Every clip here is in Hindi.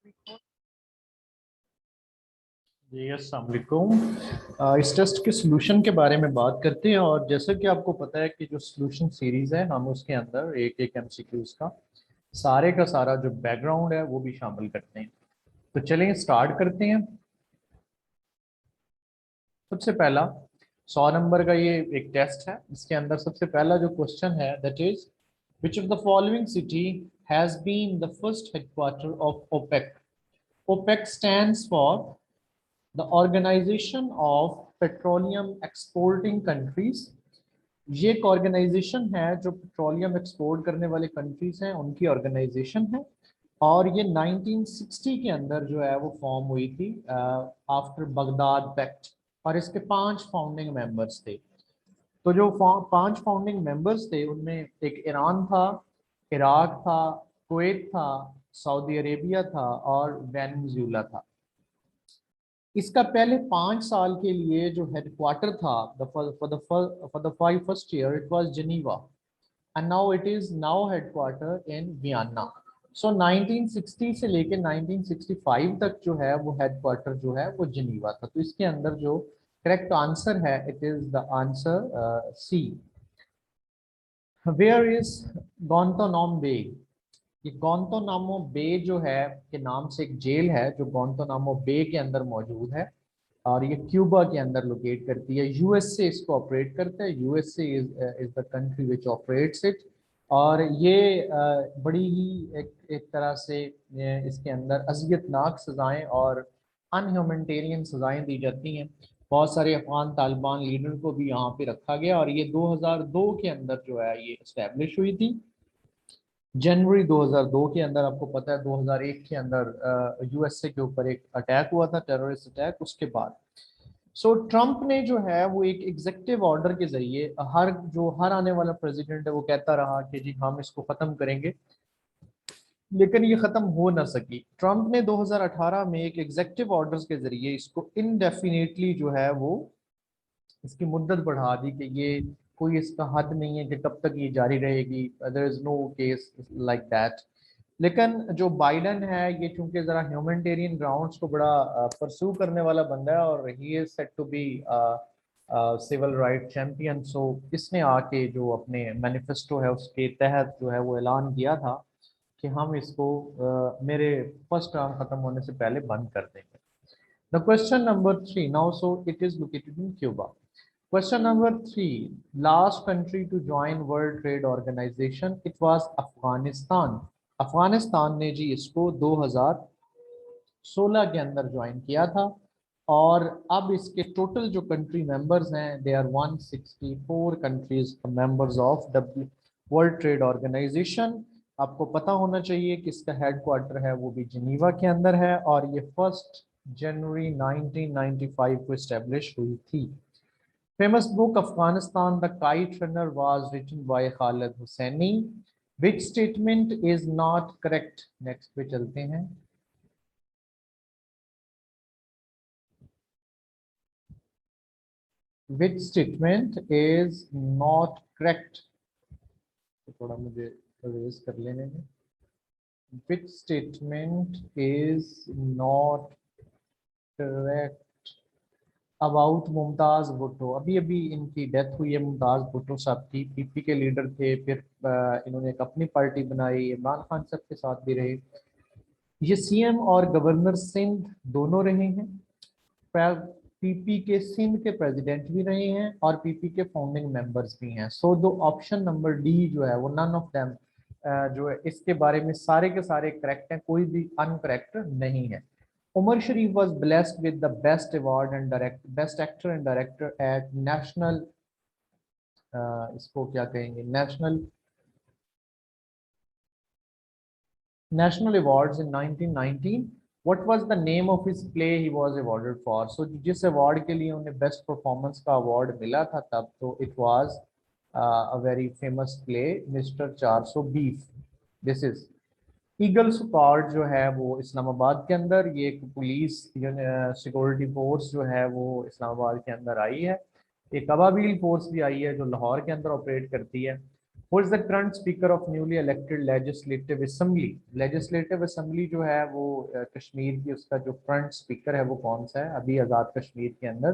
जी अस्सलाम वालेकुम। इस टेस्ट के सोल्यूशन के बारे में बात करते हैं और जैसा कि आपको पता है कि जो सोल्यूशन सीरीज है हम उसके अंदर एक एक एमसीक्यूज का सारा जो बैकग्राउंड है वो भी शामिल करते हैं। तो चलें स्टार्ट करते हैं। सबसे पहला 100 नंबर का ये एक टेस्ट है। इसके अंदर सबसे पहला जो क्वेश्चन है that is which of the following city has been the first headquarter of OPEC. OPEC stands for the Organization of Petroleum Exporting Countries. ये एक ऑर्गेनाइजेशन है जो पेट्रोलियम एक्सपोर्ट करने वाले कंट्रीज हैं उनकी ऑर्गेनाइजेशन है और ये 1960 के अंदर जो है वो फॉर्म हुई थी आफ्टर बगदाद पैक्ट। और इसके 5 फाउंडिंग मेंबर्स थे। तो जो 5 फाउंडिंग मेंबर्स थे उनमें एक ईरान था, इराक था, कुवैत था, सऊदी अरेबिया था और वेनेजुएला था। इसका पहले 5 साल के लिए जो हेडक्वार्टर था for the first year it was Geneva and now it is now headquarter in Vienna. So 1960 से लेके 1965 तक जो है वो हेडक्वार्टर जो है वो जिनीवा था। तो इसके अंदर जो करेक्ट आंसर है it is the answer C. Where is Guantanamo bay. ये गोंतनामो बे जो है के नाम से एक जेल है जो गोंतनामो बे के अंदर मौजूद है और ये क्यूबा के अंदर लोकेट करती है। यूएसए इसको ऑपरेट करता है। USA is the country which operates it. और ये बड़ी ही एक तरह से इसके अंदर अजियतनाक सजाएं और अनह्यूमैनिटेरियन सजाएं दी जाती हैं। बहुत सारे अफगान तालिबान लीडर को भी यहाँ पे रखा गया और ये 2002 के अंदर जो है ये इस्टेब्लिश हुई थी। जनवरी 2002 के अंदर आपको पता है 2001 के अंदर यूएसए के ऊपर एक अटैक हुआ था, टेररिस्ट अटैक। उसके बाद ट्रम्प ने जो है वो एक एग्जेक्टिव ऑर्डर के जरिए हर आने वाला प्रेसिडेंट है वो कहता रहा कि जी हम इसको खत्म करेंगे, लेकिन ये खत्म हो ना सकी। ट्रम्प ने 2018 में एक एग्जेक्टिव ऑर्डर्स के जरिए इसको इनडेफिनेटली जो है वो इसकी मुद्दत बढ़ा दी कि ये कोई इसका हद नहीं है कि कब तक ये जारी रहेगी। There is no case like that. लेकिन जो बाइडन है ये चूंकि जरा ह्यूमैनिटेरियन ग्राउंड्स को बड़ा परस्यू करने वाला बंदा है और he is set to be civil right champion. So इसने आके जो अपने मैनिफेस्टो है उसके तहत जो है वो ऐलान किया था कि हम इसको मेरे फर्स्ट टर्म खत्म होने से पहले बंद कर देंगे। The question number 3 now, so it is located in Cuba. Question number 3, last country to join World Trade Organization it was Afghanistan. Afghanistan ने जी इसको 2016 के अंदर ज्वाइन किया था और अब इसके टोटल जो कंट्री मेंबर्स हैं they are 164 countries members of the World Trade Organization. आपको पता होना चाहिए कि इसका हेडक्वार्टर है वो भी जिनीवा के अंदर है और ये 1 जनवरी 1995 को इस्टेब्लिश हुई थी। Famous book Afghanistan the Kite Runner was written by Khaled Hosseini. Which statement is not correct. Next पे चलते हैं। Which statement is not correct. तो थोड़ा मुझे रेज कर लेने में। Which statement is not correct about Mumtaz Bhutto. अभी अभी इनकी डेथ हुई है मुमताज भुट्टो साहब की। पीपी के लीडर थे, फिर इन्होंने एक अपनी पार्टी बनाई, इमरान खान साहब के साथ भी रहे। ये सीएम और गवर्नर सिंध दोनों रहे हैं। पीपी के सिंध के प्रेसिडेंट भी रहे हैं और पीपी के फाउंडिंग मेंबर्स भी हैं। सो दो ऑप्शन नंबर डी जो है वो नन ऑफ देम जो है इसके बारे में सारे के सारे करेक्ट हैं, कोई भी अनकरेक्ट नहीं है। Umar Sharif was blessed with the best award and direct best actor and director at national इसको क्या कहेंगे national awards in 1919। What was the name of his play he was awarded for. So जिस अवार्ड के लिए उन्हें बेस्ट परफॉर्मेंस का अवार्ड मिला था तब तो it was a very famous play mister 420। This is eagle squad जो है वो इस्लामाबाद के अंदर ये एक पुलिस सिक्योरिटी फोर्स जो है वो इस्लामाबाद के अंदर आई है। एक अबाबील फोर्स भी आई है जो लाहौर के अंदर ऑपरेट करती है। Who is the current speaker of newly elected legislative assembly? Legislative assembly जो है वो कश्मीर की, उसका जो करंट स्पीकर है वो कौन सा है? अभी आज़ाद कश्मीर के अंदर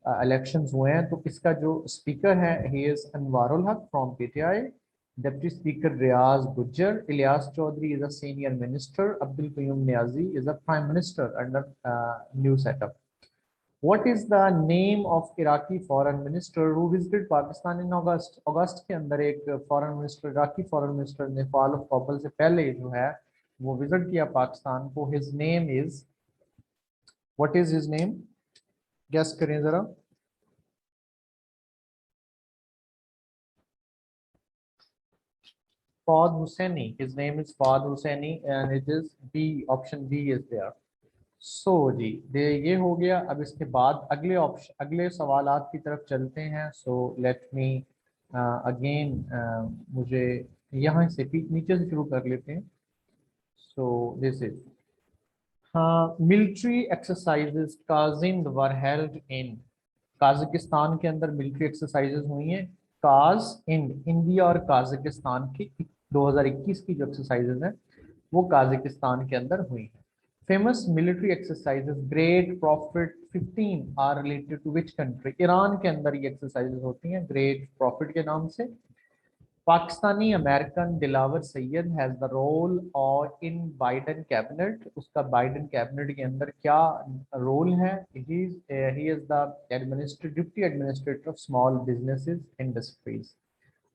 इलेक्शंस हुए हैं, तो इसका जो स्पीकर है he is Anwarul Haq from PTI, deputy speaker Riaz Gujjar, Ilyas Chaudhry is a senior minister, Abdul Qayyum Niazi is a prime minister under new setup. What is the name of Iraqi foreign minister who visited Pakistan in August? अगस्त के अंदर एक foreign minister, Iraqi foreign minister ने फॉल ऑफ कबल से पहले जो है वो विजिट किया पाकिस्तान को. His name is, what is his name? Guess करें जरा. Fawad Hussaini. His name is Fawad Hussaini and it is B. Option B is there. सो जी ये हो गया. अब इसके बाद अगले ऑप्शन, अगले सवालात की तरफ चलते हैं. सो लेट मी अगेन, मुझे यहाँ से नीचे से शुरू कर लेते हैं. सो दिस इज, हाँ, military exercises Kazind were held in, Kazakhstan के अंदर मिलिट्री एक्सरसाइजेस हुई हैं. काज इंड, इंडिया और काजाकिस्तान की 2021 की जो एक्सरसाइजेस हैं वो काजाकिस्तान के अंदर हुई हैं. Famous military exercises great profit 15 are related to which country? Iran के अंदर ये एक्सरसाइजेस होती हैं ग्रेट प्रॉफिट के नाम से. Pakistani American Dilawar Syed has the role और इन बाइडन कैबिनेट, उसका बाइडन कैबिनेट के अंदर क्या रोल है? He is the deputy administrator of small businesses industries.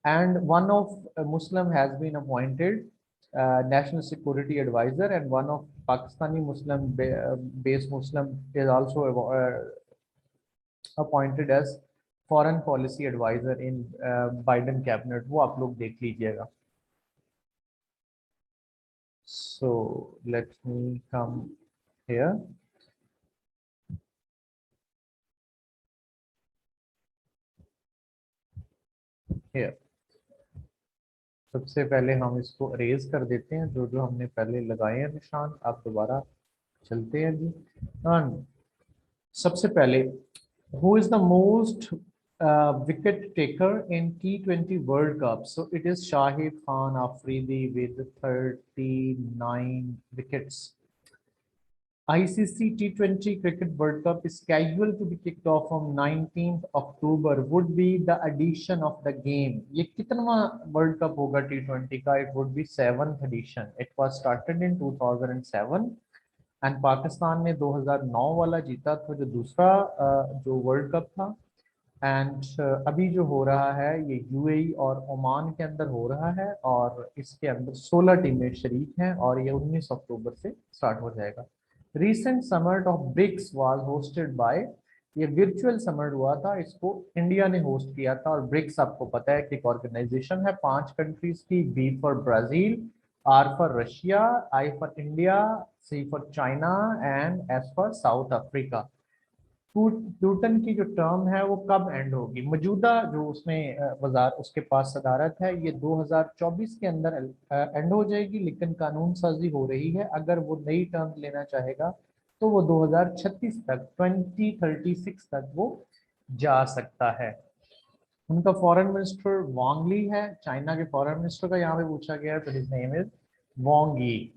and one of Muslim has been appointed national security advisor, and one of Pakistani Muslim based Muslim is also appointed as foreign policy advisor in Biden cabinet. वो आप लोग देख लीजिएगा. So let me come here. Here. सबसे पहले हम इसको अरेज कर देते हैं, जो जो हमने पहले लगाए हैं निशान. आप दोबारा चलते हैं जी. सबसे पहले, who is the most wicket taker in T20 World Cup? So it is Shahid Khan Afridi with 39 wickets. ICC T20 Cricket World Cup is scheduled to be kicked off on 19th October. Would be the addition of the game. ये कितना World Cup होगा T20 का? It would be 7th edition. It was started in 2007 and Pakistan ने 2009 वाला जीता था, जो दूसरा जो वर्ल्ड कप था. एंड अभी जो हो रहा है ये यूएई और ओमान के अंदर हो रहा है, और इसके अंदर 16 टीमें शरीक हैं, और ये 19 अक्टूबर से स्टार्ट हो जाएगा. Recent summit of BRICS was hosted by, ये वर्चुअल समिट हुआ था, इसको इंडिया ने होस्ट किया था. और ब्रिक्स आपको पता है कि एक ऑर्गेनाइजेशन है 5 कंट्रीज की. B for Brazil, R for Russia, I for India, C for China and S for South Africa. Putin की जो टर्म है वो कब एंड होगी? मौजूदा जो उसमें वजार उसके पास सदारत है, ये 2024 के अंदर एंड हो जाएगी, लेकिन कानून साजी हो रही है. अगर वो नई टर्म लेना चाहेगा तो वो 2036 तक, 2036 तक वो जा सकता है. उनका फॉरेन मिनिस्टर वांग ली है. चाइना के फॉरेन मिनिस्टर का यहाँ पे पूछा गया है, तो हिज नेम इज वांग यी.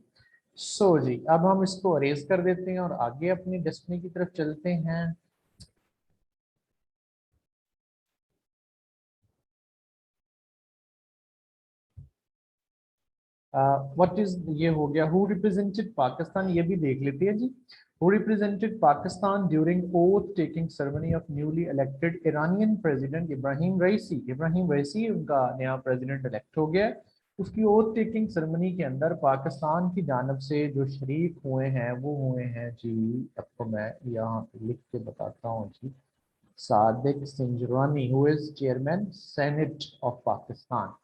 सो जी अब हम इसको अरेज कर देते हैं और आगे अपनी डेस्टिनी की तरफ चलते हैं. व्हाट इज, ये हो गया. हु रिप्रेजेंटेड पाकिस्तान, ये भी देख लेते हैं जी. Who represented Pakistan during oath taking ceremony of newly elected Iranian president Ibrahim Raisi? Ibrahim Raisi उनका नया प्रेसिडेंट इलेक्ट हो गया. उसकी ओथ टेकिंग सेरेमनी के अंदर पाकिस्तान की जानब से जो शरीक हुए हैं वो हुए हैं जी, आपको मैं यहाँ पे लिख के बताता हूँ जी. Sadiq Sanjrani, who is chairman senate of Pakistan.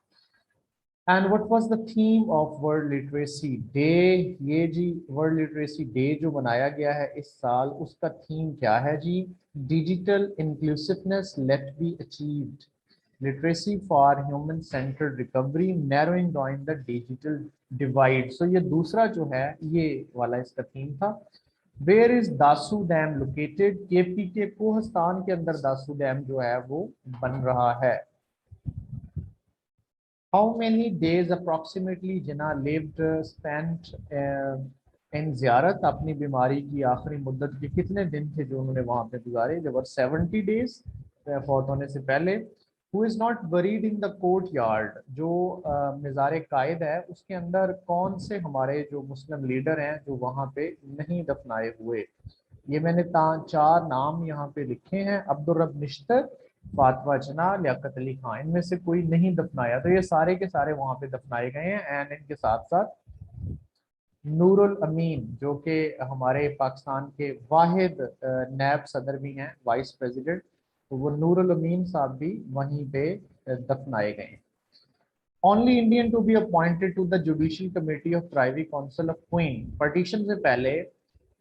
And what was the theme of world literacy day? ये जी वर्ल्ड लिटरेसी डे जो बनाया गया है इस साल, उसका थीम क्या है जी? Digital inclusiveness let be achieved, literacy for human centred recovery, narrowing down the digital divide. So ये दूसरा जो है ये वाला इसका थीम था. Where is Dasu dam located? KP के कोहस्तान के अंदर दासू डैम जो है वो बन रहा है. How many days approximately Jinnah lived spent इन ज़ियारत, अपनी बीमारी की आखिरी मुद्दत के कितने दिन थे जो उन्होंने वहाँ पे गुजारे? देवर 70 डेज फौत होने से पहले। Who is not buried in the court yard, जो मज़ार कायद है उसके अंदर कौन से हमारे जो मुस्लिम लीडर हैं जो वहाँ पे नहीं दफनाए हुए? ये मैंने चार नाम यहाँ पे लिखे हैं, अब्दुल रब निश्तर, फातवा जना, लियाकत अली खान, इनमें से कोई नहीं दफनाया, तो ये सारे के सारे वहाँ पे दफनाए गए हैं। एंड इनके साथ साथ नूरुल अमीन जो कि हमारे पाकिस्तान के वाहिद नैब सदर भी हैं, वाइस प्रेसिडेंट, तो वो नूरुल अमीन साहब भी वहीं पे दफनाए गए हैं। Only Indian to be appointed to the judicial committee of privy council of queen. Partition से पहले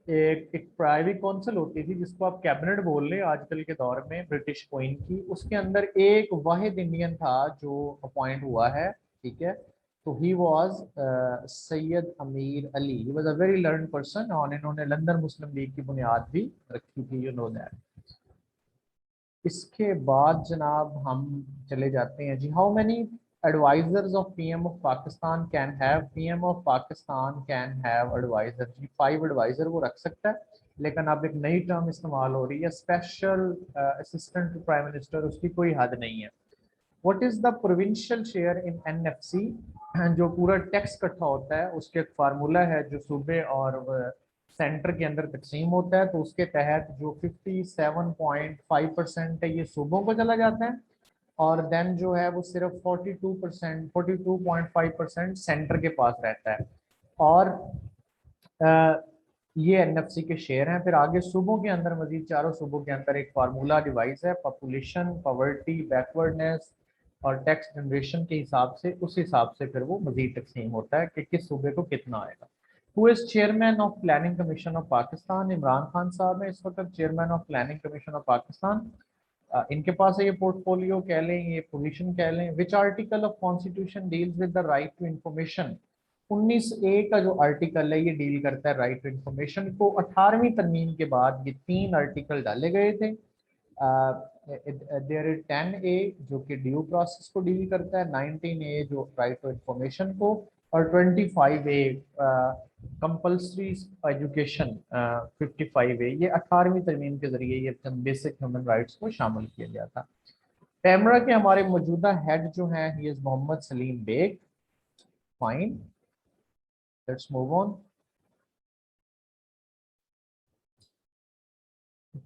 एक प्राइवेट काउंसिल होती थी जिसको आप कैबिनेट बोल ले आजकल के दौर में, ब्रिटिश क्वीन की, उसके अंदर एक वाहिद इंडियन था जो अपॉइंट हुआ है, ठीक है। तो ही वाज सैयद अमीर Ali, he was a very learn person, और इन्होंने लंदन मुस्लिम लीग की बुनियाद भी रखी थी, यू नो दैट। इसके बाद जनाब हम चले जाते हैं जी, how many advisers of PM of Pakistan can have, PM of Pakistan can have adviser जी, 5 एडवाइजर वो रख सकता है, लेकिन अब एक नई टर्म इस्तेमाल हो रही है, special assistant to prime minister, उसकी कोई हद नहीं है। What is the provincial share in NFC, जो पूरा टैक्स इकट्ठा होता है उसके एक फार्मूला है जो सूबे और सेंटर के अंदर तकसीम होता है, तो उसके तहत जो 57.5% है ये सूबों को चला जाता है, और देन जो है वो सिर्फ 42%, 42.5% सेंटर के पास रहता है। और ये एनएफसी के शेयर हैं। फिर आगे सूबों के अंदर, मजीद चारों सूबों के अंदर एक फार्मूला डिवाइस है, पॉपुलेशन, पॉवर्टी, बैकवर्डनेस और टैक्स जनरेशन के हिसाब से, उस हिसाब से फिर वो मजीद तकसीम होता है कि किस सूबे को कितना आएगा। Who is chairman of planning commission of Pakistan? Imran Khan साहब है इस वक्त chairman of planning commission of Pakistan. इनके पास है ये पोर्टफोलियो कह लें, ये पोजीशन कह लें। Which article of constitution deals with the right to information? 19A का जो आर्टिकल है ये डील करता है राइट टू इंफॉर्मेशन को। 18वीं तरमीम के बाद ये 3 आर्टिकल डाले गए थे। देयर इज 10A जो कि ड्यू प्रोसेस को डील करता है, 19A जो राइट टू इंफॉर्मेशन को, और 25A कंपल्सरी एजुकेशन, 55A ये 18वीं तरमीम के जरिए ये बेसिक ह्यूमन राइट्स को शामिल किया गया था। पैमरा के हमारे मौजूदा हेड जो हैं, he is Mohammad Salim Baig. Fine, let's move on.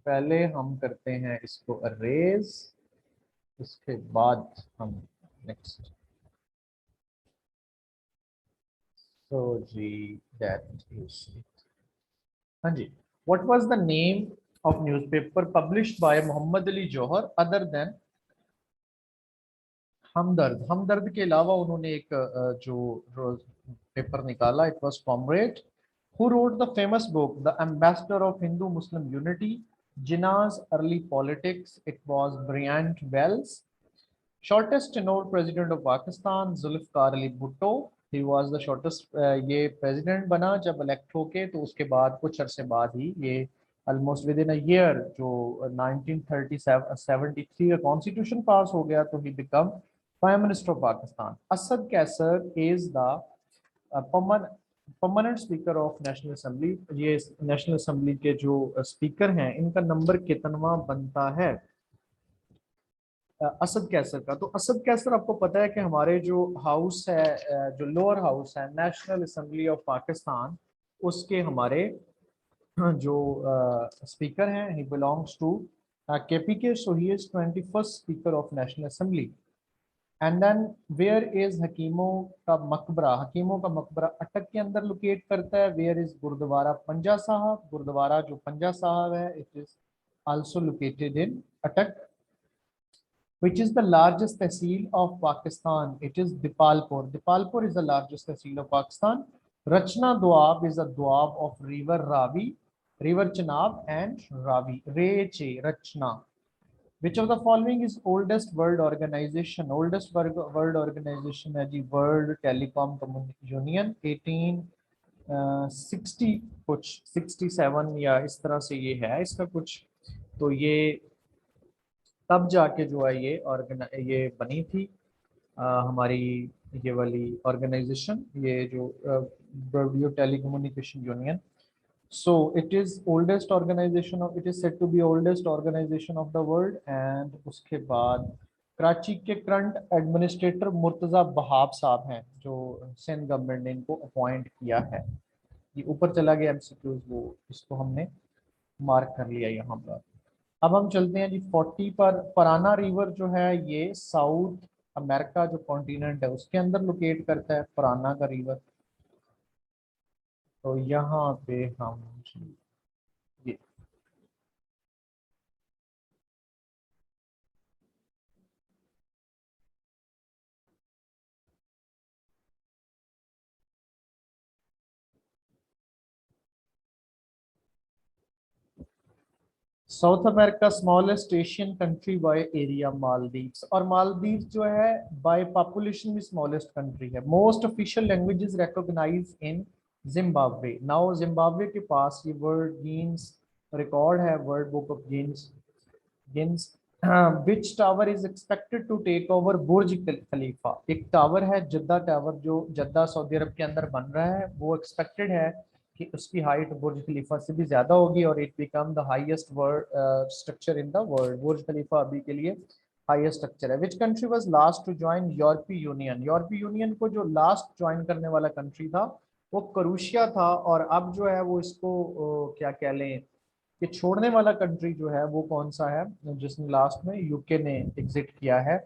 पहले हम करते हैं इसको अरेज, उसके बाद हम नेक्स्ट। तो जी दैट इज इट। हाँ जी, what was the name of newspaper published by Mohammad Ali Jauhar other than Hamdard? Hamdard के अलावा उन्होंने एक जो पेपर निकाला, it was comrade. Who wrote the famous book the ambassador of Hindu Muslim unity, Jinnah's early politics? It was Bryant Wells. Shortest tenure president of Pakistan, Zulfikar Ali Bhutto, he was the shortest. ये प्रेसिडेंट बना जब इलेक्ट होके, तो उसके बाद कुछ अरसे बाद ही ये almost within a year जो 1973 का कॉन्स्टिट्यूशन पास हो गया, तो he become prime minister of Pakistan. Asad Qaiser is the permanent speaker of national assembly. ये नेशनल असेंबली के जो स्पीकर हैं इनका नंबर कितनवा बनता है असद कैसर का? तो असद कैसर आपको पता है कि हमारे जो हाउस है, जो लोअर हाउस है नेशनल असेंबली ऑफ पाकिस्तान, उसके हमारे जो स्पीकर हैं, he belongs to KPK, so he is 21st speaker of national assembly. And then where is हकीमों का मकबरा? हकीमों का मकबरा अटक के अंदर लोकेट करता है। वेयर इज गुरुद्वारा पंजा साहब? गुरुद्वारा जो पंजा साहब है, it is also located in अटक। Which is the largest tehsil of Pakistan? It is Dipalpur. Dipalpur is the largest tehsil of Pakistan. Rachna Doab is a doab of river Ravi, river Chenab and Ravi. Reche, Rachna. Which of the following is oldest world organization? Oldest world organization है जी World Telecom Union, 1860 कुछ 67 या इस तरह से ये है इसका कुछ। तो ये तब जाके जो है ये बनी थी हमारी ये वाली ऑर्गेनाइजेशन, ये जो radio telecommunication union. So it is oldest organization of, it is said to be oldest organization of the world। and उसके बाद कराची के करंट एडमिनिस्ट्रेटर मुर्तज़ा बहाब साहब हैं, जो सिंध गवर्नमेंट ने इनको अपॉइंट किया है। ये ऊपर चला गया एमसीक्यूज, वो इसको हमने मार्क कर लिया यहाँ पर। अब हम चलते हैं जी 40 पर। पराना रिवर जो है ये साउथ अमेरिका जो कॉन्टिनेंट है उसके अंदर लोकेट करता है, पराना का रिवर। तो यहाँ पे हम जी ये south America smallest Asian country by area Maldives. और मालदीव्स जो है बाय पॉपुलेशन भी स्मॉलेस्ट कंट्री है। Most official languages recognize in Zimbabwe. Now Zimbabwe के पास ये वर्ल्ड गिनीज रिकॉर्ड है, world book of Guinness Guinness. Which tower is expected to take over Burj Khalifa. एक टावर है जद्दा टावर जो जद्दा सऊदी अरब के अंदर बन रहा है, वो एक्सपेक्टेड है कि उसकी हाइट बुर्ज खलीफा से भी ज्यादा होगी और it become the highest world structure in the world. Burj Khalifa अभी के लिए हाईएस्ट स्ट्रक्चर है। Which country was last to join यूरोपीय यूनियन। यूरोपीय यूनियन को जो लास्ट ज्वाइन करने वाला कंट्री था वो क्रोएशिया था, और अब जो है वो इसको क्या कह लें कि छोड़ने वाला कंट्री जो है वो कौन सा है, जिसने लास्ट में यूके ने एग्जिट किया है।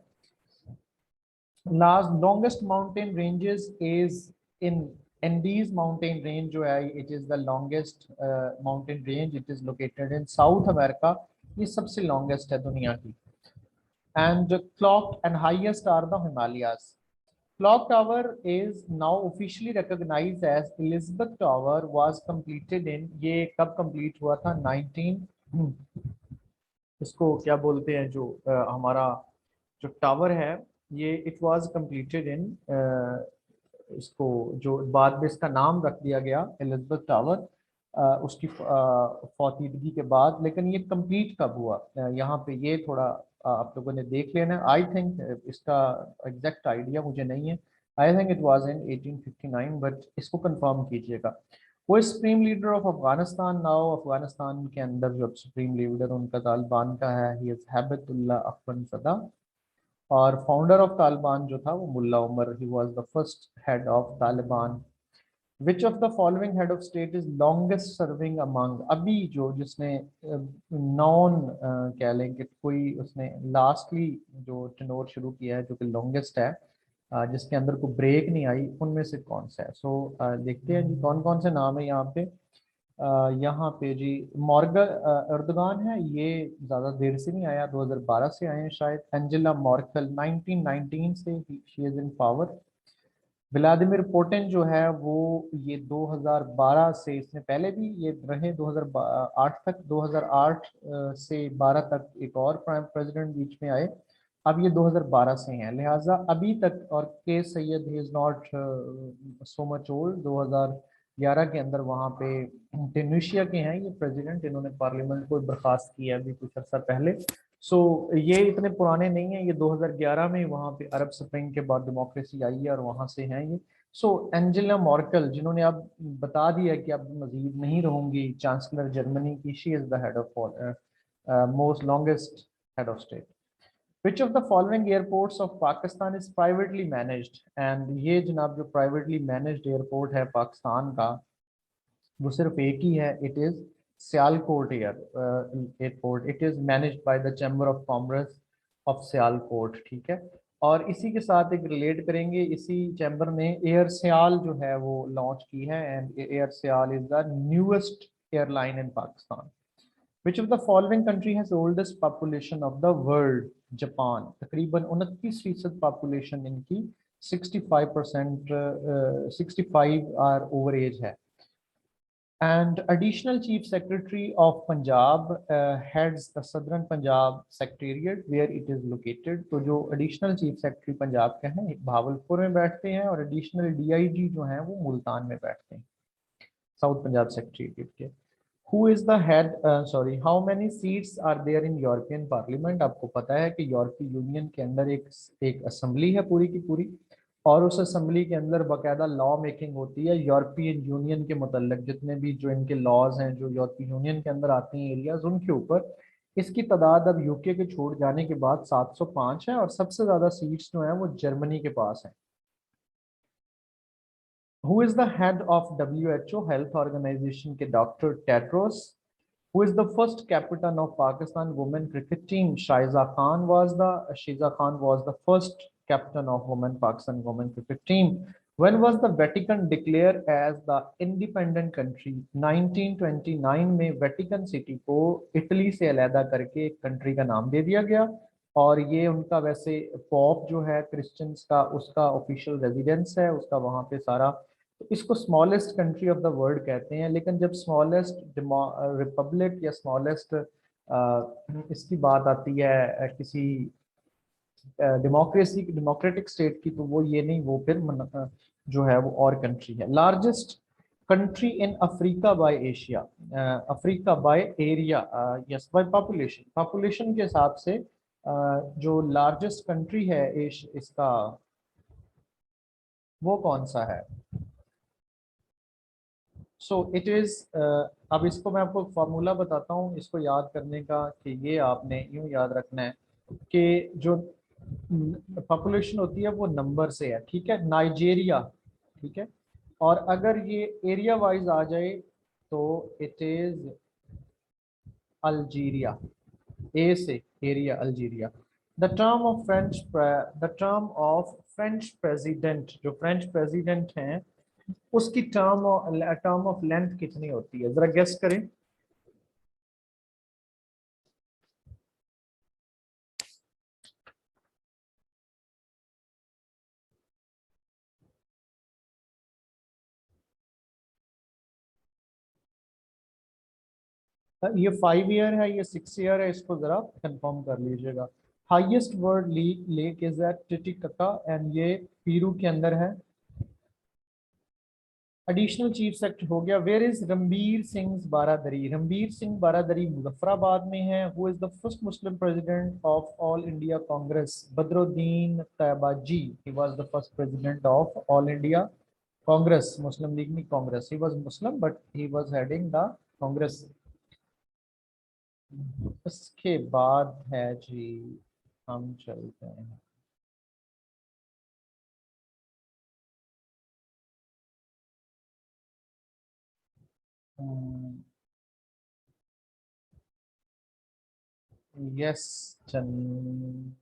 Last longest mountain ranges is in Andes mountain range जो है, it is the longest mountain range, it is located in South America. ये सबसे लॉन्गेस्ट है दुनिया की। And clock and highest are the Himalayas. Clock Tower is now officially recognized as Elizabeth Tower was completed in, ये कब complete हुआ था 19, इसको क्या बोलते हैं जो हमारा जो टावर है, ये इट वाज कंप्लीटेड इन, इसको जो बाद में इसका नाम रख दिया गया एलिजाबेथ टावर उसकी फौतीदगी के बाद। लेकिन ये कंप्लीट कब हुआ, यहाँ पे ये थोड़ा आप लोगों ने देख लेना। आई थिंक इसका एग्जैक्ट आइडिया मुझे नहीं है। I think it was in 1859, but इसको कंफर्म कीजिएगा। वो supreme leader of Afghanistan. Now Afghanistan के अंदर जो सुप्रीम लीडर उनका तालिबान का है, ही इज हैबतुल्लाह अखवंदज़ादा। और फाउंडर ऑफ तालिबान जो था वो Mullah Omar, he was the first head of Taliban. Which of the following head of state is longest serving among. अभी जो जिसने नॉन कह लें कि कोई उसने लास्टली जो टेनोर शुरू किया है जो कि लॉन्गेस्ट है, जिसके अंदर कोई ब्रेक नहीं आई, उनमें से कौन सा है। सो देखते हैं जी कौन कौन से नाम है यहाँ पे। यहाँ पे जी मॉर्गन अर्दगान है, ये ज़्यादा देर से नहीं आया, 2012 से आए हैं शायद। एंजेला मॉर्कल 1919 से she is in power. Vladimir Putin जो है वो ये 2012 से, इसने पहले भी ये रहे 2008 तक, 2008 से 12 तक एक और प्राइम प्रेसिडेंट बीच में आए। अब ये 2012 से हैं, लिहाजा अभी तक। और के Syed he is not so much old, 2011 के अंदर वहाँ पे ट्यूनीशिया के हैं ये प्रेसिडेंट, इन्होंने पार्लियामेंट को बर्खास्त किया अभी कुछ अर्सा पहले। सो ये इतने पुराने नहीं है, ये 2011 में वहाँ पे अरब स्प्रिंग के बाद डेमोक्रेसी आई है और वहाँ से हैं ये। सो एंजेला मॉर्कल जिन्होंने अब बता दिया कि अब मजीद नहीं रहूंगी चांसलर जर्मनी की, she is the head of most longest head of state. Which of the following airports of Pakistan is privately managed. And ये जनाब जो प्राइवेटली मैनेज्ड एयरपोर्ट है पाकिस्तान का वो सिर्फ एक ही है, it is Sialkot airport. It is managed by the chamber of commerce of Sialkot, ठीक है। और इसी के साथ एक रिलेट करेंगे, इसी चैम्बर ने एयर सियाल जो है वो लॉन्च की है, and air Sial is the newest airline in Pakistan. Which of the following country has oldest population of the world. Japan, तकरीबन 29% पॉपुलेशन इनकी, 65%, 65 आर ओवर एज है। And additional chief secretary of Punjab heads the southern Punjab secretariat where it is located। तो जो additional chief secretary पंजाब के हैं भावलपुर में बैठते हैं, और additional DIG जो हैं वो मुल्तान में बैठते हैं, साउथ पंजाब secretariat के। Who is the head, sorry, how many seats are there in European Parliament। आपको पता है कि यूरोपीय यूनियन के अंदर एक असेंबली है पूरी की पूरी, और उस असेंबली के अंदर बाकायदा लॉ मेकिंग होती है यूरोपियन यूनियन के मुतल्लिक, जितने भी जो इनके लॉज हैं जो यूरोपियन यूनियन के अंदर आती हैं एरियाज उनके ऊपर। इसकी तादाद अब यूके के छोड़ जाने के बाद 705 है, और सबसे ज्यादा सीट्स जो हैं वो जर्मनी के पास हैं। Who is the head of WHO health organisation के doctor Tedros. Who is the first captain of Pakistan women cricket team. Shiza Khan was the first captain of Pakistan women cricket team. When was the Vatican declared as the independent country? 1929 में वेटिकन सिटी को इटली से अलहदा करके एक कंट्री का नाम दे दिया गया। और ये उनका वैसे पॉप जो है क्रिश्चियंस का, उसका ऑफिशियल रेजिडेंस है, उसका वहाँ पे सारा। तो इसको smallest country of the world कहते हैं, लेकिन जब स्मॉलेस्ट रिपब्लिक या स्मॉलेस्ट इसकी बात आती है किसी डेमोक्रेटिक स्टेट की, तो वो ये नहीं, वो फिर जो है वो और कंट्री है। Largest country in Africa by Asia. Africa by area, yes, by population, population के हिसाब से जो लार्जेस्ट कंट्री है इसका, वो कौन सा है। सो इट इज, अब इसको मैं आपको फार्मूला बताता हूँ इसको याद करने का, कि ये आपने यूं याद रखना है कि जो पॉपुलेशन होती है वो नंबर से है, ठीक है, नाइजेरिया, ठीक है। और अगर ये एरिया वाइज आ जाए तो इट इज अल्जीरिया, ए से area Algeria. The term of French president, जो फ्रेंच प्रेसिडेंट हैं उसकी टर्म ऑफ लेंथ कितनी होती है, जरा गेस करें। ये 5 ईयर है, ये 6 ईयर है, इसको जरा कंफर्म कर लीजिएगा। Highest world lake is at Titicaca, and ये पीरू के अंदर है। एडिशनल चीफ सेक्रेटरी हो गया। Where is Ranbir Singh Baradari. रणबीर सिंह बारादरी मुजफ्फराबाद में है। Who is the first Muslim president of all India Congress. Badruddin Tyabji, he was the first president of all India Congress, Muslim League नहीं Congress. He was Muslim but he was heading the Congress. उसके बाद है जी, हम चलते हैं। यस, चन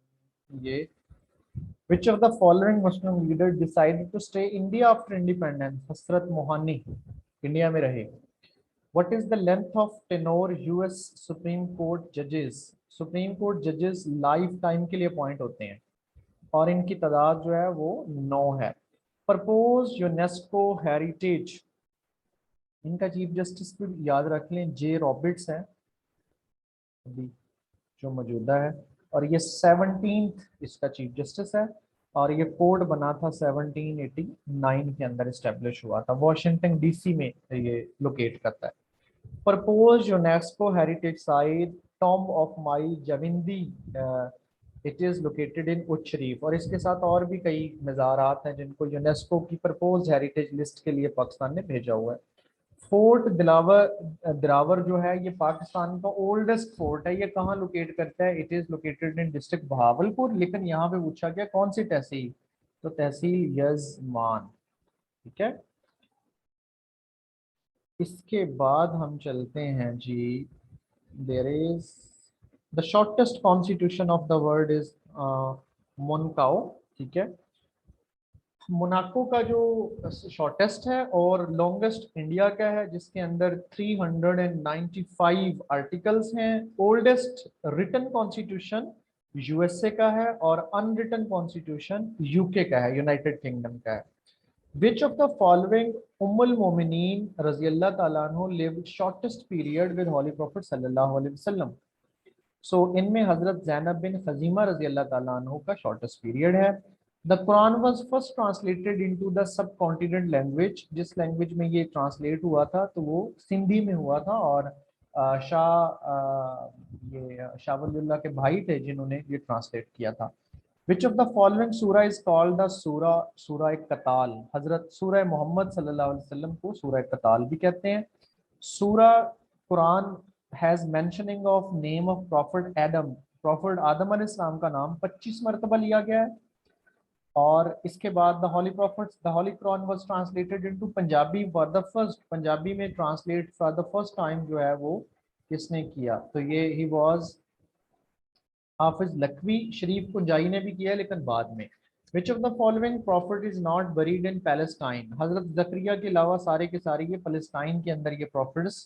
ये Which of the following Muslim leader decided to stay India after independence? Hasrat Mohani India में रहे। What is the length of tenure US Supreme Court judges? Supreme court जजेस लाइफ टाइम के लिए अपॉइंट होते हैं, और इनकी तादाद जो है वो 9 है। प्रपोज यूनेस्को हेरिटेज, इनका चीफ जस्टिस भी याद रख लें, जे रॉबर्ट्स है अभी जो मौजूदा है, और ये 17th इसका चीफ जस्टिस है। और ये कोड बना था 1789 के अंदर इस्टेब्लिश हुआ था, वॉशिंगटन डीसी में ये लोकेट करता है। Propose UNESCO heritage site tomb of Mai Jawindi, it is located in Uch Sharif. और इसके साथ और भी कई मज़ारात हैं जिनको यूनेस्को की प्रपोज हेरिटेज लिस्ट के लिए पाकिस्तान ने भेजा हुआ है। फोर्ट दिलावर, दिलावर जो है ये पाकिस्तान का ओल्डेस्ट फोर्ट है। ये कहाँ लोकेट करता है? It is located in district Bahawalpur, लेकिन यहाँ पे पूछा गया कौन सी तहसील, तो तहसील यजमान, ठीक है। इसके बाद हम चलते हैं जी। There is the shortest constitution of the world is Monaco, ठीक है। मोनाको का जो शॉर्टेस्ट है और लॉन्गेस्ट इंडिया का है, जिसके अंदर 395 आर्टिकल्स हैं। ओल्डेस्ट रिटन कॉन्स्टिट्यूशन यूएसए का है, और अनरिटन कॉन्स्टिट्यूशन यूके का है, यूनाइटेड किंगडम का है। विच ऑफ द फॉलोइंग उम्मुल मोमिनीन रजी अल्लाह तआला अन्हु lived shortest period with holy prophet सल्लल्लाहु अलैहि वसल्लम। सो इनमें हजरत जैनब बिन खजीमा रजी अल्लाह तआला अन्हु का शॉर्टेस्ट पीरियड है। The Quran was first translated into the sub continent language, जिस लैंग्वेज में ये ट्रांसलेट हुआ था तो वो सिंधी में हुआ था, और ये शाह वलीउल्लाह के भाई थे जिन्होंने ये ट्रांसलेट किया था। विच ऑफ द फॉलोइंग सूरा इज कॉल्ड द सूरा सूरा कताल? हजरत सूरा मोहम्मद सल्लल्लाहु अलैहि वसल्लम को सूरा कताल भी कहते हैं। Surah Quran has mentioning of name of prophet Adam अलैहिस्सलाम का नाम 25 मरतबा लिया गया है। और इसके बाद the holy Quran was translated into Punjabi for the first, Punjabi में translate for the first time जो है वो किसने किया? तो ये ही वाज हाफिज लखवी। शरीफ कुंजाई ने भी किया लेकिन बाद में। विच of the following profit is not buried in Palestine? हजरत जकरिया के अलावा सारे के सारे ये पैलेस्टाइन के अंदर ये प्रॉफिट्स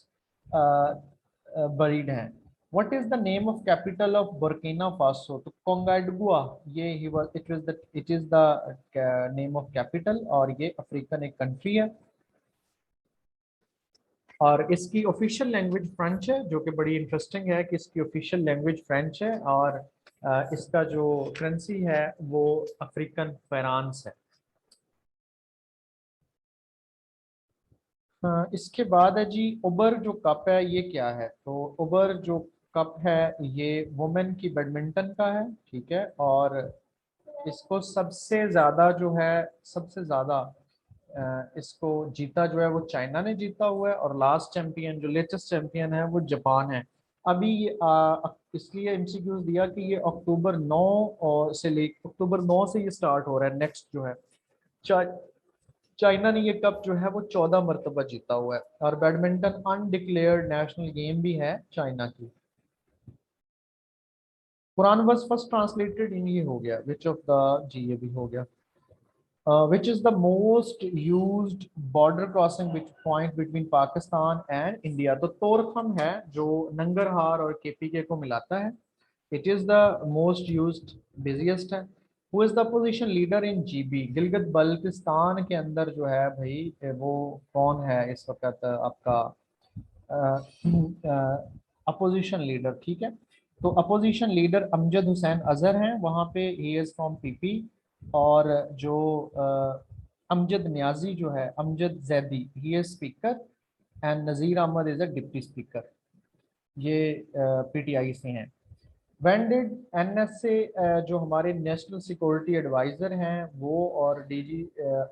बरीड हैं। What is the name of capital of Burkina Faso? तो कोंगाडुआ, ये he was it is the name of capital, और ये अफ्रीकन एक कंट्री है। और इसकी ऑफिशियल लैंग्वेज फ्रेंच है, जो कि बड़ी इंटरेस्टिंग है कि इसकी ऑफिशियल लैंग्वेज फ्रेंच है, और इसका जो करेंसी है वो अफ्रीकन फाइनेंस है। इसके बाद है जी उबर जो कप है ये क्या है? तो उबर जो कप है ये वुमेन की बैडमिंटन का है, ठीक है। और इसको सबसे ज़्यादा जो है, सबसे ज़्यादा इसको जीता जो है वो चाइना ने जीता हुआ है, और लास्ट चैंपियन जो लेटेस्ट चैंपियन है वो जापान है। अभी इसलिए एमसीक्यूज दिया कि ये अक्टूबर 9 और से ले अक्टूबर 9 से ये स्टार्ट हो रहा है नेक्स्ट जो है। चाइना ने ये कप जो है वो 14 मरतबा जीता हुआ है, और बैडमिंटन अनडिक्लेयर्ड नेशनल गेम भी है चाइना की। Quran was first translated in, ये हो गया। विच ऑफ द जी ये भी हो गया। Which is the most used border crossing which point between Pakistan and India? तो तोरखम है जो नंगरहार और केपीके को मिलाता है। It is the most used, busiest है। Who is the position leader in GB? Gilgit Baltistan के अंदर जो है भाई वो कौन है इस वक्त आपका अपोजिशन लीडर, ठीक है। तो अपोजिशन लीडर अमजद हुसैन अजहर हैं वहाँ पे, ही इज फ्रॉम पीपी। और जो अमजद न्याजी जो है, Amjad Zaidi, he is speaker, and Nazir Ahmad is a deputy speaker. ये पीटीआई से हैं। व्हेन डिड एनएसए जो हमारे नेशनल सिक्योरिटी एडवाइजर हैं वो और डीजी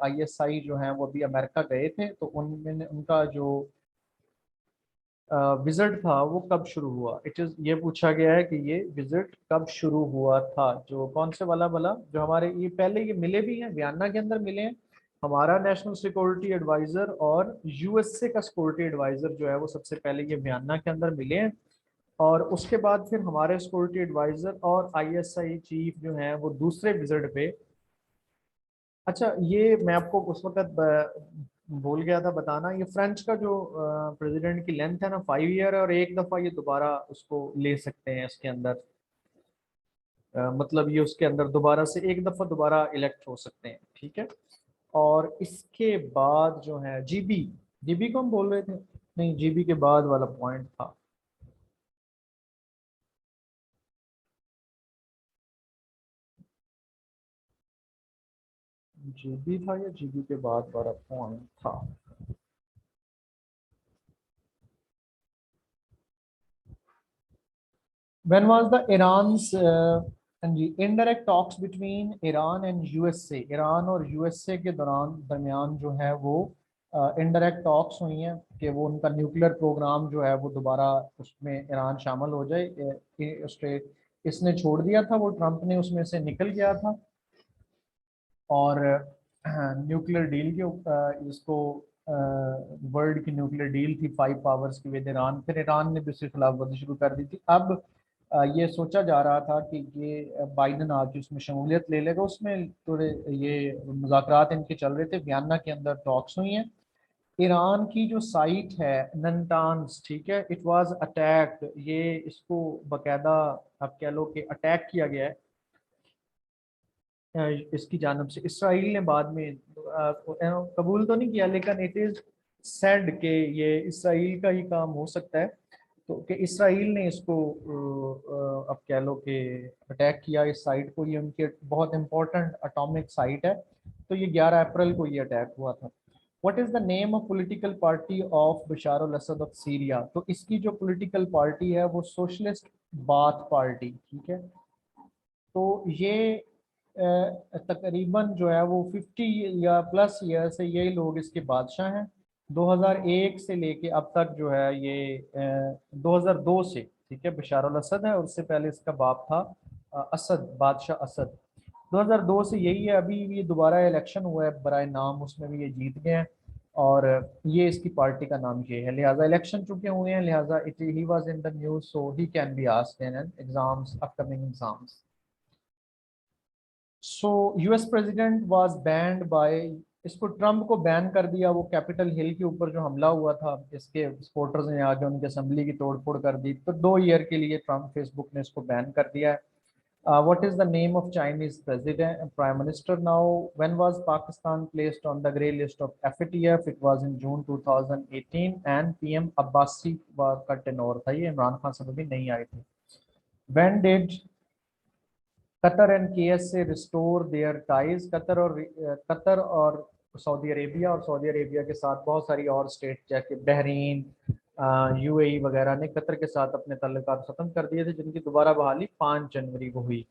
आईएसआई जो हैं वो भी अमेरिका गए थे, तो उनमें उनका जो विजिट था वो कब शुरू हुआ? इट इज ये पूछा गया है कि ये विजिट कब शुरू हुआ था। जो कौन से वाला वाला जो हमारे ये पहले ये मिले भी हैं, वियना के अंदर मिले हैं। हमारा नेशनल सिक्योरिटी एडवाइजर और यूएसए का सिक्योरिटी एडवाइजर जो है वो सबसे पहले ये वियना के अंदर मिले हैं, और उसके बाद फिर हमारे सिक्योरिटी एडवाइजर और आईएसआई चीफ जो हैं वो दूसरे विजिट पे। अच्छा, ये मैं आपको उस वक्त भूल गया था बताना, ये फ्रेंच का जो प्रेसिडेंट की लेंथ है ना 5 ईयर, और एक दफा ये दोबारा उसको ले सकते हैं इसके अंदर। मतलब ये उसके अंदर दोबारा से एक दफा दोबारा इलेक्ट हो सकते हैं, ठीक है। और इसके बाद जो है जीबी, जीबी को हम बोल रहे थे, नहीं जीबी के बाद वाला पॉइंट था। जीबी था या जीबी के बाद वाला पॉइंट था? When was the Iran's and the indirect talks between Iran and USA? Iran और यूएसए के दरमियान जो है वो इनडायरेक्ट टॉक्स हुई हैं कि वो उनका न्यूक्लियर प्रोग्राम जो है वो दोबारा उसमें ईरान शामिल हो जाए। इसने छोड़ दिया था, वो ट्रंप ने उसमें से निकल गया था। और न्यूक्लियर डील के इसको वर्ल्ड की न्यूक्लियर डील थी 5 पावर्स की विद ईरान, फिर ईरान ने भी उसकी खिलाफ वर्जी शुरू कर दी थी। अब ये सोचा जा रहा था कि ये बाइडन आके उसमें शमूलियत ले लेगा, उसमें थोड़े ये मुज़ाकरात इनके चल रहे थे, वियना के अंदर टॉक्स हुई हैं। ईरान की जो साइट है ननटान्स, ठीक है, इट वाज अटैक्ड, ये इसको बकायदा आप कह लो कि अटैक किया गया है इसकी जानब से। इसराइल ने बाद में कबूल तो नहीं किया, लेकिन इट इज सेड कि ये इसराइल का ही काम हो सकता है। तो कि इसराइल ने इसको अब कह लो कि अटैक किया इस साइट को, ये उनकी बहुत इंपॉर्टेंट एटॉमिक साइट है। तो ये 11 अप्रैल को ये अटैक हुआ था। What is the name of political party of Bashar al Assad of Syria? तो इसकी जो पॉलिटिकल पार्टी है वो सोशलिस्ट बाथ पार्टी, ठीक है। तो ये तकरीबन जो है वो 50 या प्लस ईयर से यही लोग इसके बादशाह हैं। 2001 से लेके अब तक जो है ये 2002 से, ठीक है, बशार अल असद है, और उससे पहले इसका बाप था असद, बादशाह असद। 2002 से यही है। अभी ये दोबारा इलेक्शन हुआ है बराए नाम, उसमें भी ये जीत गए हैं, और ये इसकी पार्टी का नाम ये है। लिहाजा इलेक्शन चुके हुए हैं, लिहाजा it he was in the news, so he can be asked in exams, upcoming exams. So US president was banned by, इसको ट्रम्प को बैन कर दिया। वो कैपिटल हिल के ऊपर जो हमला हुआ था, इसके सपोर्टर्स ने आके उनके असेंबली की तोड़फोड़ कर दी, तो 2 ईयर के लिए ट्रम्प फेसबुक ने इसको बैन कर दिया है। What is the name of Chinese president prime minister now? When was Pakistan placed on the grey list of FATF? It was in June 2018, and PM Abbasi का टेनोर था, ये इमरान खान साहब भी नहीं आए थे। When did Qatar and KSA restore their ties? Qatar और सऊदी अरेबिया, और सऊदी अरेबिया के साथ बहुत सारी और स्टेट जैसे बहरीन, UAE वगैरह ने कतर के साथ अपने ताल्लुकात खत्म कर दिए थे, जिनकी दोबारा बहाली 5 जनवरी को हुई।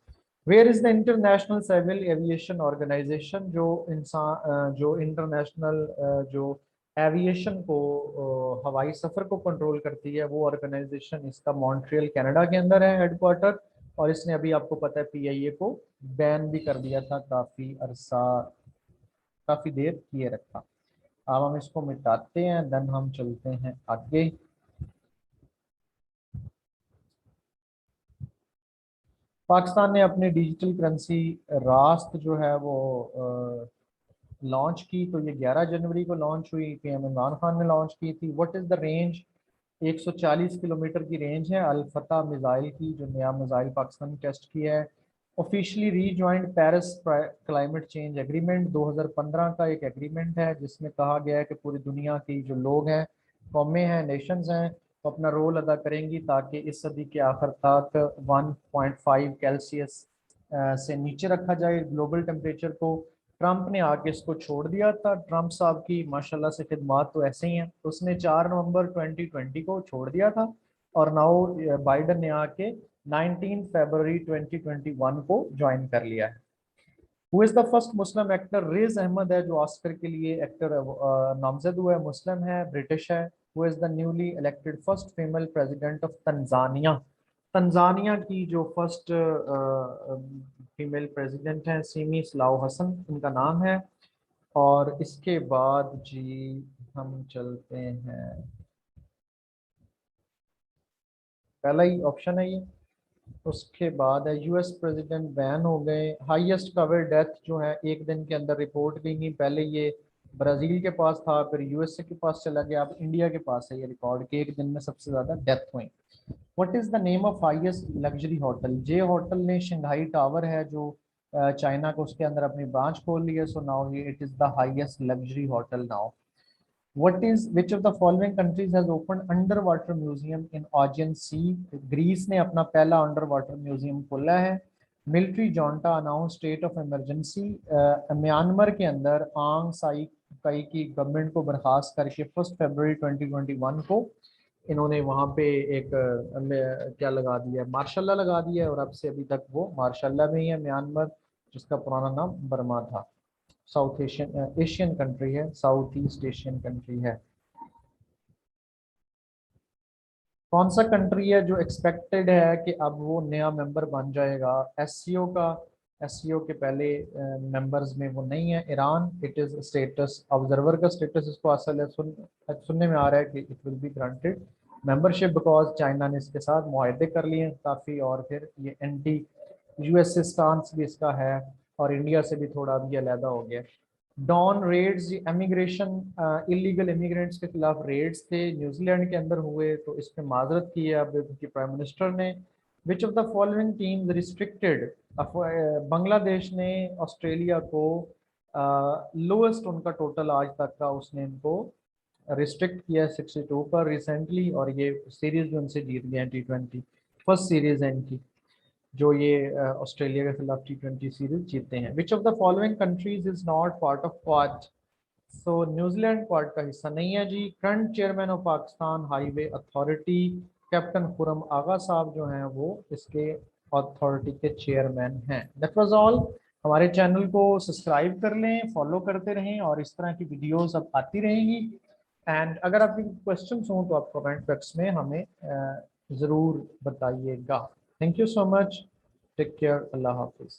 Where is the international civil aviation organization? जो इंटरनेशनल जो एविएशन को हवाई सफर को कंट्रोल करती है, वो ऑर्गेनाइजेशन इसका मॉन्ट्रियल कनाडा के अंदर है हेडक्वार्टर, और इसने अभी आपको पता है PIA को बैन भी कर दिया था, काफी देर किए रखा। अब हम इसको मिटाते हैं, देन हम चलते हैं आगे। पाकिस्तान ने अपनी डिजिटल करेंसी रास्त जो है वो लॉन्च की, तो ये 11 जनवरी को लॉन्च हुई, PM इमरान खान ने लॉन्च की थी। What is the range? 140 kilometre की रेंज है अल फतह मिसाइल की, जो नया मिसाइल पाकिस्तान ने टेस्ट किया है। Officially rejoined Paris climate change agreement, 2015 का एक एग्रीमेंट है जिसमें कहा गया है कि पूरी दुनिया की जो लोग हैं, कौमें हैं, नेशंस हैं, वो अपना रोल अदा करेंगी ताकि इस सदी के आखिर तक 1.5 सेल्सियस से नीचे रखा जाए ग्लोबल टेम्परेचर को। ट्रंप ने आके इसको छोड़ दिया था। ट्रंप साहब की माशाल्लाह से खिदमात तो ऐसे ही हैं, उसने 4 नवंबर 2020 को छोड़ दिया था, और नाउ बाइडन ने आके 19 फरवरी 2021 को ज्वाइन कर लिया है। Who is the first Muslim actor? Riz Ahmed है जो ऑस्कर के लिए एक्टर नामजद हुआ है, मुस्लिम है, ब्रिटिश है। Who is the newly elected first female president of Tanzania? Tanzania की जो फर्स्ट फीमेल प्रेसिडेंट हैं, सीमी सलाह हसन उनका नाम है। और इसके बाद जी हम चलते हैं, पहला ही ऑप्शन है ये। उसके बाद है US प्रेसिडेंट बैन हो गए। हाईएस्ट कवर डेथ जो है एक दिन के अंदर रिपोर्ट की गई, पहले ये ब्राज़ील के पास था, फिर USA के पास चला गया, अब इंडिया के पास है ये रिकॉर्ड कि एक दिन में सबसे ज़्यादा डेथ हुई। What is the name of highest luxury hotel? J hotel ने शंघाई टावर है जो चाइना को उसके अंदर अपनी ब्रांच खोल ली है, so now it is the highest luxury hotel now. Which of the following countries has opened underwater museum in Aegean Sea? Greece ने अपना पहला अंडर वाटर म्यूजियम खोला है। Military junta announce state of emergency. Myanmar के अंदर आंग साई कई की गवर्नमेंट को बर्खास्त करके 1 फरवरी 2021 को इन्होंने वहां पे एक क्या लगा दिया, मार्शल लगा दिया है, और अब से अभी तक वो मार्शल में ही है म्यांमार, जिसका पुराना नाम बर्मा था। साउथ एशियन एशियन कंट्री है, साउथ ईस्ट एशियन कंट्री है। कौन सा कंट्री है जो एक्सपेक्टेड है कि अब वो नया मेंबर बन जाएगा SCO का? SCO के पहले मेंबर्स में वो नहीं है, Iran. It is status observer का स्टेटस इसको असल है, सुनने में आ रहा है कि it will be granted membership because China ने इसके साथ मुआहदे कर लिए हैं काफ़ी, और फिर ये एंटी US स्टांस भी इसका है, और इंडिया से भी थोड़ा भी अलहदा हो गया। Dawn raids, immigration illegal immigrants के खिलाफ रेड्स थे, न्यूजीलैंड के अंदर हुए, तो इस पे माजरत की है अब उनकी प्राइम मिनिस्टर ने। विच of the following teams restricted? Bangladesh ने ऑस्ट्रेलिया को लोएस्ट उनका टोटल आज तक का उसने इनको रिस्ट्रिक्ट किया 62 पर रिसेंटली, और ये सीरीज भी उनसे जीत गए हैं T20, फर्स्ट सीरीज है इनकी जो ये ऑस्ट्रेलिया के खिलाफ T20 सीरीज जीते हैं। Which of the following countries is not part of Quad? So New Zealand Quad का हिस्सा नहीं है जी। Current chairman of Pakistan highway authority captain Khurram Agha साहब जो हैं वो इसके अथॉरिटी के चेयरमैन हैं। That was all. हमारे चैनल को सब्सक्राइब कर लें, फॉलो करते रहें और इस तरह की वीडियोस अब आती रहेंगी। एंड अगर आपके क्वेश्चंस हों तो आप कमेंट बॉक्स में हमें ज़रूर बताइएगा। Thank you so much, take care, अल्लाह हाफिज़।